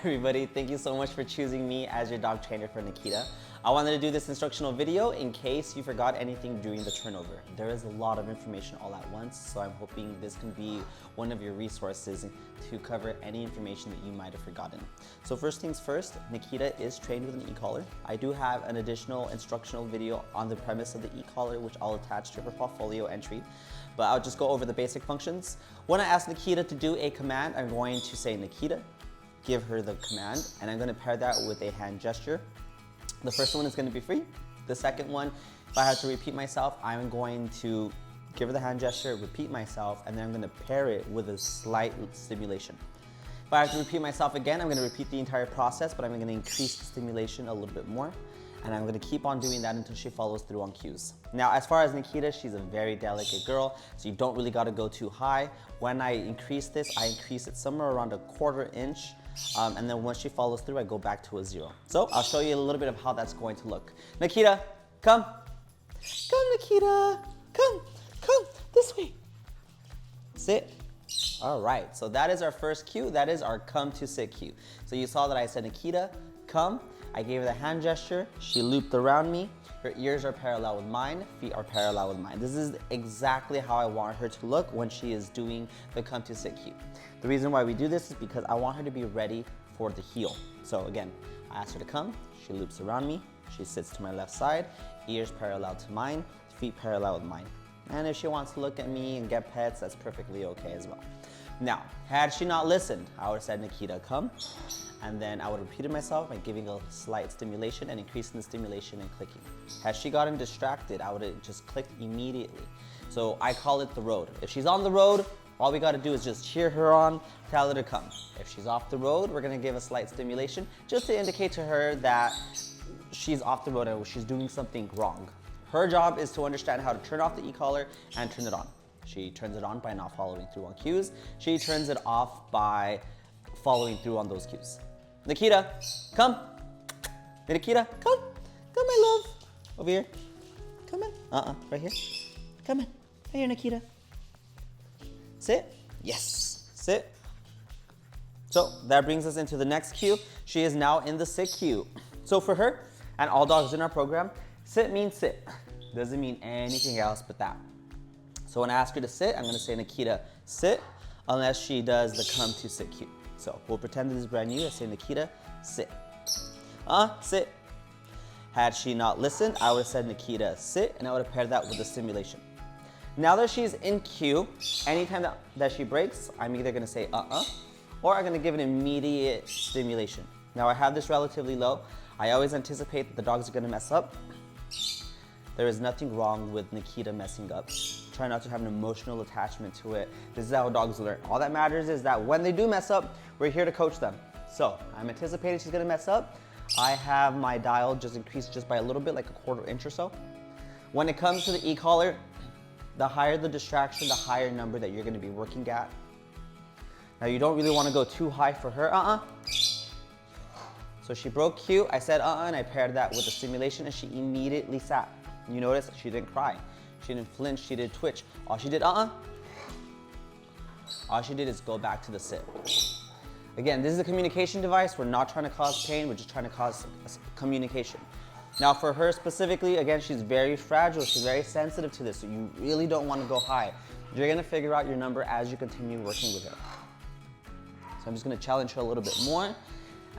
everybody. Thank you so much for choosing me as your dog trainer for Nikita. I wanted to do this instructional video in case you forgot anything during the turnover. There is a lot of information all at once, so I'm hoping this can be one of your resources to cover any information that you might have forgotten. So first things first, Nikita is trained with an e-collar. I do have an additional instructional video on the premise of the e-collar, which I'll attach to her portfolio entry, but I'll just go over the basic functions. When I ask Nikita to do a command, I'm going to say Nikita, give her the command, and I'm going to pair that with a hand gesture. The first one is going to be free. The second one, if I have to repeat myself, I'm going to give her the hand gesture, repeat myself, and then I'm going to pair it with a slight stimulation. If I have to repeat myself again, I'm going to repeat the entire process, but I'm going to increase the stimulation a little bit more. And I'm going to keep on doing that until she follows through on cues. Now, as far as Nikita, she's a very delicate girl, so you don't really got to go too high. When I increase this, I increase it somewhere around 1/4 inch. And then once she follows through, I go back to a 0. So I'll show you a little bit of how that's going to look. Nikita, come. Come, Nikita. Come, this way. Sit. All right, so that is our first cue. That is our come to sit cue. So you saw that I said, Nikita, come. I gave her the hand gesture. She looped around me. Her ears are parallel with mine, feet are parallel with mine. This is exactly how I want her to look when she is doing the come to sit cue. The reason why we do this is because I want her to be ready for the heel. So again, I ask her to come, she loops around me, she sits to my left side, ears parallel to mine, feet parallel with mine. And if she wants to look at me and get pets, that's perfectly okay as well. Now, had she not listened, I would have said, Nikita, come. And then I would have repeated myself by giving a slight stimulation and increasing the stimulation and clicking. Had she gotten distracted, I would have just clicked immediately. So I call it the road. If she's on the road, all we got to do is just cheer her on, tell her to come. If she's off the road, we're going to give a slight stimulation just to indicate to her that she's off the road and she's doing something wrong. Her job is to understand how to turn off the e-collar and turn it on. She turns it on by not following through on cues. She turns it off by following through on those cues. Nikita, come. Nikita, come. Come, my love. Over here. Come in. Right here. Come in. Right here, Nikita. Sit. Yes. Sit. So that brings us into the next cue. She is now in the sit cue. So for her and all dogs in our program, sit means sit. Doesn't mean anything else but that. So when I ask her to sit, I'm going to say, Nikita, sit, unless she does the come to sit cue. So we'll pretend this is brand new. I say, Nikita, sit. Sit. Had she not listened, I would have said, Nikita, sit, and I would have paired that with the stimulation. Now that she's in cue, anytime that she breaks, I'm either going to say, or I'm going to give an immediate stimulation. Now I have this relatively low. I always anticipate that the dogs are going to mess up. There is nothing wrong with Nikita messing up. Try not to have an emotional attachment to it. This is how dogs learn. All that matters is that when they do mess up, we're here to coach them. So I'm anticipating she's gonna mess up. I have my dial just increased just by a little bit, like 1/4 inch or so. When it comes to the e-collar, the higher the distraction, the higher number that you're gonna be working at. Now you don't really wanna go too high for her, So she broke cue, I said and I paired that with the stimulation and she immediately sat. You notice she didn't cry. She didn't flinch, she didn't twitch. All she did, All she did is go back to the sit. Again, this is a communication device. We're not trying to cause pain, we're just trying to cause communication. Now for her specifically, again, she's very fragile, she's very sensitive to this, so you really don't want to go high. You're gonna figure out your number as you continue working with her. So I'm just gonna challenge her a little bit more.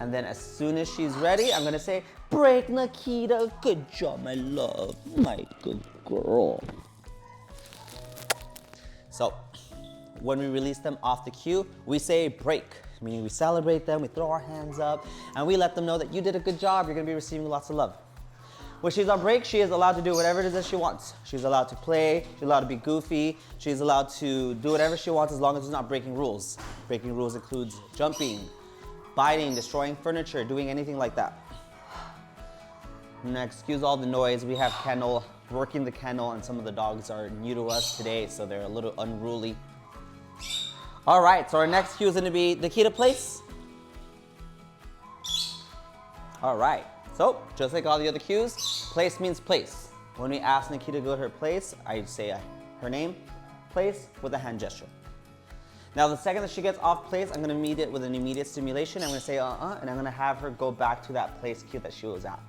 And then as soon as she's ready, I'm gonna say, break, Nikita, good job, my love, my good girl. So when we release them off the cue, we say break, meaning we celebrate them, we throw our hands up, and we let them know that you did a good job, you're gonna be receiving lots of love. When she's on break, she is allowed to do whatever it is that she wants. She's allowed to play, she's allowed to be goofy, she's allowed to do whatever she wants as long as it's not breaking rules. Breaking rules includes jumping, biting, destroying furniture, doing anything like that. Now, excuse all the noise. We have kennel, working the kennel, and some of the dogs are new to us today, so they're a little unruly. All right, so our next cue is gonna be Nikita, place. All right, so just like all the other cues, place means place. When we ask Nikita to go to her place, I say her name, place, with a hand gesture. Now, the second that she gets off place, I'm gonna meet it with an immediate stimulation. I'm gonna say, and I'm gonna have her go back to that place cue that she was at.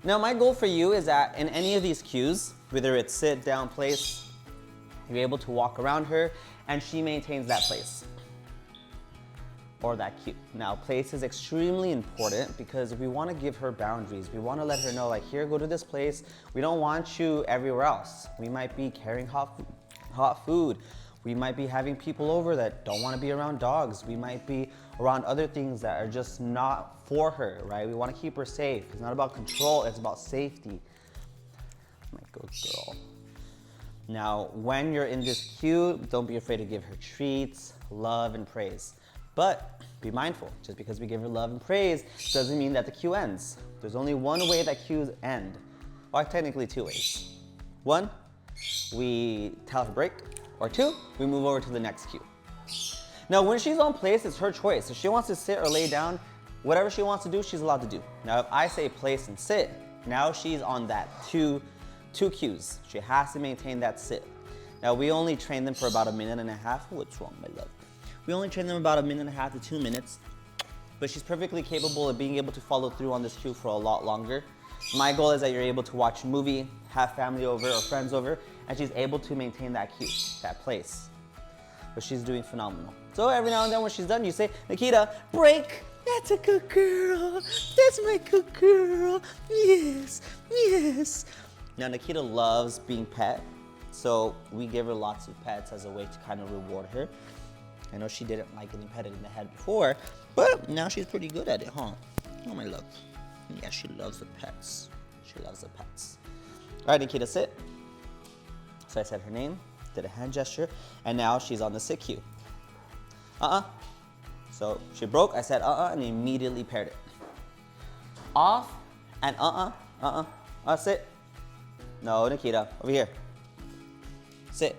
Now, my goal for you is that in any of these cues, whether it's sit, down, place, you're able to walk around her and she maintains that place or that cue. Now, place is extremely important because we want to give her boundaries. We want to let her know, like, here, go to this place. We don't want you everywhere else. We might be carrying hot food. We might be having people over that don't want to be around dogs. We might be around other things that are just not for her, right? We want to keep her safe. It's not about control, it's about safety. My good girl. Now, when you're in this cue, don't be afraid to give her treats, love, and praise. But be mindful, just because we give her love and praise doesn't mean that the cue ends. There's only one way that cues end. Well, technically 2 ways. 1, we tell her break, or 2, we move over to the next cue. Now, when she's on place, it's her choice. If she wants to sit or lay down, whatever she wants to do, she's allowed to do. Now, if I say place and sit, now she's on that two cues. She has to maintain that sit. Now, we only train them for about 1.5 minutes. What's wrong, my love? We only train them about 1.5 minutes to 2 minutes, but she's perfectly capable of being able to follow through on this cue for a lot longer. My goal is that you're able to watch a movie, have family over or friends over, and she's able to maintain that cue, that place. But she's doing phenomenal. So every now and then when she's done, you say, Nikita, break. That's a good girl. That's my good girl. Yes, yes. Now, Nikita loves being pet, so we give her lots of pets as a way to kind of reward her. I know she didn't like getting petted in the head before, but now she's pretty good at it, huh? Oh, my love. Yeah, she loves the pets. She loves the pets. All right, Nikita, sit. So I said her name, did a hand gesture, and now she's on the sit cue. So she broke, I said and immediately paired it. Off and sit. No, Nikita, over here. Sit.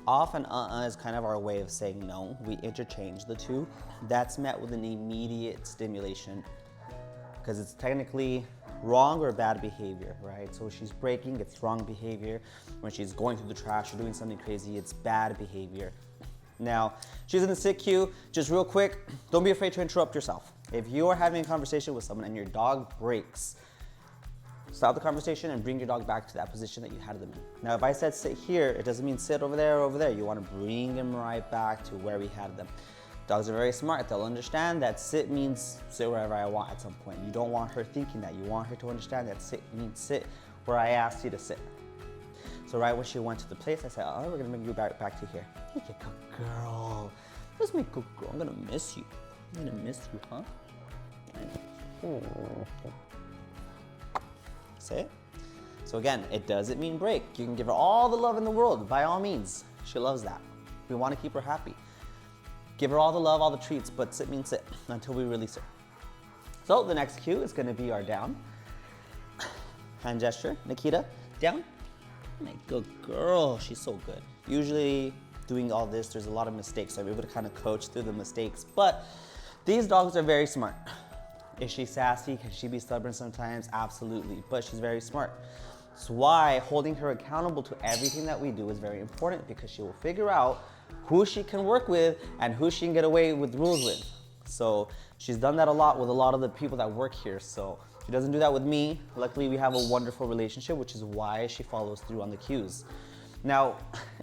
Off and is kind of our way of saying no. We interchange the two. That's met with an immediate stimulation because it's technically wrong or bad behavior, right? So when she's breaking, it's wrong behavior. When she's going through the trash or doing something crazy, it's bad behavior. Now, she's in the sit cue. Just real quick, don't be afraid to interrupt yourself. If you are having a conversation with someone and your dog breaks, stop the conversation and bring your dog back to that position that you had them in. Now, if I said sit here, it doesn't mean sit over there or over there. You want to bring them right back to where we had them. Dogs are very smart. They'll understand that sit means sit wherever I want at some point. You don't want her thinking that. You want her to understand that sit means sit where I asked you to sit. So right when she went to the place, I said, we're gonna bring you back to here. You're a good girl. That's my good girl. I'm gonna miss you. I'm gonna miss you, huh? Sit. So again, it doesn't mean break. You can give her all the love in the world, by all means. She loves that. We want to keep her happy. Give her all the love, all the treats, but sit means sit until we release her. So the next cue is gonna be our down. Hand gesture, Nikita, down. My good girl, she's so good. Usually doing all this, there's a lot of mistakes, so I'm able to kind of coach through the mistakes, but these dogs are very smart. Is she sassy? Can she be stubborn sometimes? Absolutely, but she's very smart. That's why holding her accountable to everything that we do is very important, because she will figure out who she can work with and who she can get away with rules with. So she's done that a lot with a lot of the people that work here. So she doesn't do that with me. Luckily, we have a wonderful relationship, which is why she follows through on the cues. Now,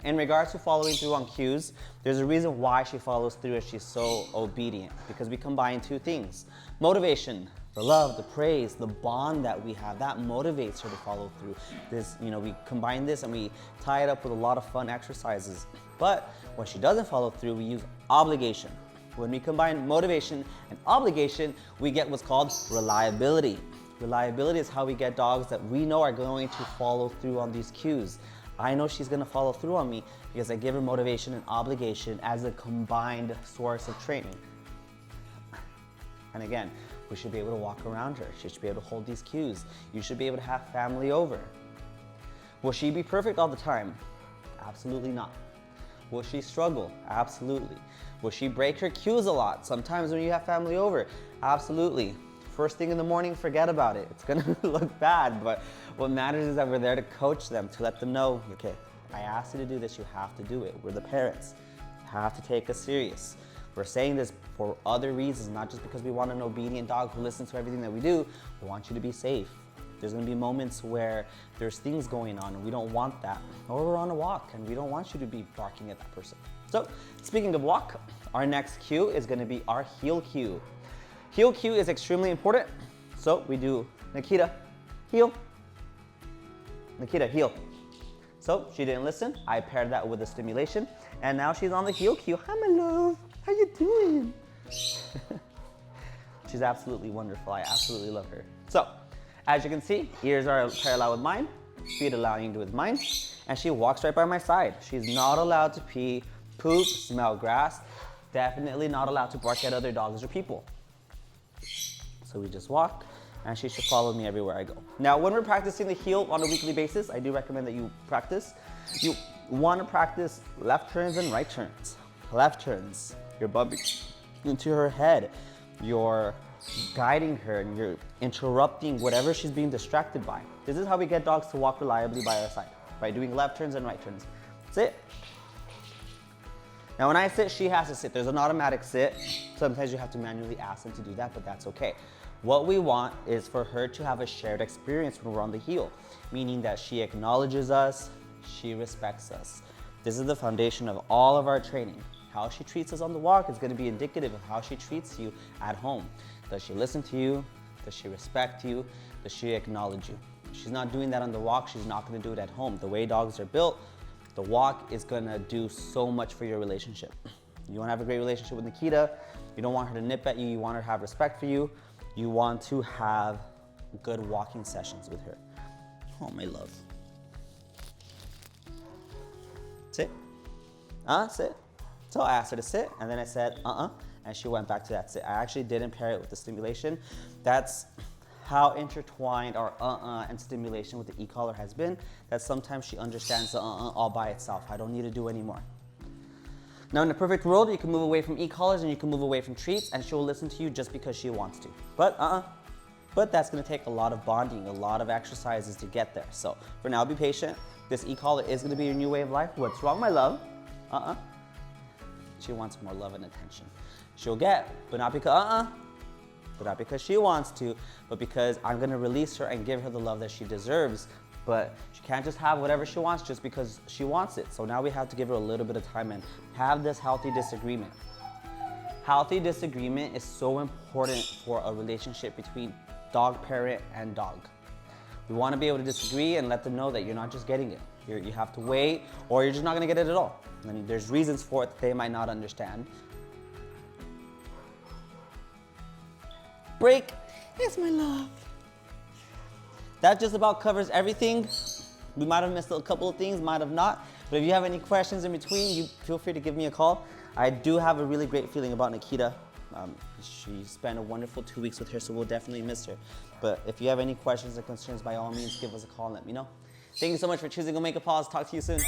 in regards to following through on cues, there's a reason why she follows through and she's so obedient, because we combine two things. Motivation, the love, the praise, the bond that we have, that motivates her to follow through. This, we combine this and we tie it up with a lot of fun exercises. But when she doesn't follow through, we use obligation. When we combine motivation and obligation, we get what's called reliability. Reliability is how we get dogs that we know are going to follow through on these cues. I know she's gonna follow through on me because I give her motivation and obligation as a combined source of training. And again, we should be able to walk around her. She should be able to hold these cues. You should be able to have family over. Will she be perfect all the time? Absolutely not. Will she struggle? Absolutely. Will she break her cues a lot? Sometimes when you have family over? Absolutely. first thing in the morning, forget about it. It's gonna look bad, but what matters is that we're there to coach them, to let them know, okay, I asked you to do this, you have to do it. We're the parents. You have to take us serious. We're saying this for other reasons, not just because we want an obedient dog who listens to everything that we do. We want you to be safe. There's gonna be moments where there's things going on and we don't want that. Or we're on a walk and we don't want you to be barking at that person. So, speaking of walk, our next cue is gonna be our heel cue. Heel cue is extremely important. So we do Nikita, heel. Nikita, heel. So she didn't listen. I paired that with a stimulation. And now she's on the heel cue. Hi, my love. How you doing? She's absolutely wonderful. I absolutely love her. So, as you can see, ears are parallel with mine, feet aligned with mine, and she walks right by my side. She's not allowed to pee, poop, smell grass. Definitely not allowed to bark at other dogs or people. So we just walk, and she should follow me everywhere I go. Now, when we're practicing the heel on a weekly basis, I do recommend that you practice. You want to practice left turns and right turns. Left turns, you're bumping into her head. You're guiding her and you're interrupting whatever she's being distracted by. This is how we get dogs to walk reliably by our side, by doing left turns and right turns. Sit. Now when I sit, she has to sit. There's an automatic sit. Sometimes you have to manually ask them to do that, but that's okay. What we want is for her to have a shared experience when we're on the heel, meaning that she acknowledges us, she respects us. This is the foundation of all of our training. How she treats us on the walk is going to be indicative of how she treats you at home. Does she listen to you? Does she respect you? Does she acknowledge you? If she's not doing that on the walk, she's not going to do it at home. The way dogs are built, the walk is going to do so much for your relationship. You want to have a great relationship with Nikita. You don't want her to nip at you. You want her to have respect for you. You want to have good walking sessions with her. Oh, my love. Sit. Sit. So I asked her to sit, and then I said, and she went back to that sit. I actually didn't pair it with the stimulation. That's how intertwined our and stimulation with the e-collar has been, that sometimes she understands the all by itself. I don't need to do any more. Now in the perfect world, you can move away from e-collars and you can move away from treats, and she'll listen to you just because she wants to. But that's gonna take a lot of bonding, a lot of exercises to get there. So for now, be patient. This e-collar is gonna be your new way of life. What's wrong, my love? She wants more love and attention. She'll get, but not because, but not because she wants to, but because I'm gonna release her and give her the love that she deserves. But she can't just have whatever she wants just because she wants it. So now we have to give her a little bit of time and have this healthy disagreement. Healthy disagreement is so important for a relationship between dog parent and dog. We want to be able to disagree and let them know that you're not just getting it. You have to wait, or you're just not going to get it at all. I mean, there's reasons for it that they might not understand. Break. Yes, my love. That just about covers everything. We might have missed a couple of things, might have not. But if you have any questions in between, you feel free to give me a call. I do have a really great feeling about Nikita. She spent a wonderful 2 weeks with her, so we'll definitely miss her. But if you have any questions or concerns, by all means, give us a call and let me know. Thank you so much for choosing Omega Paws. Talk to you soon.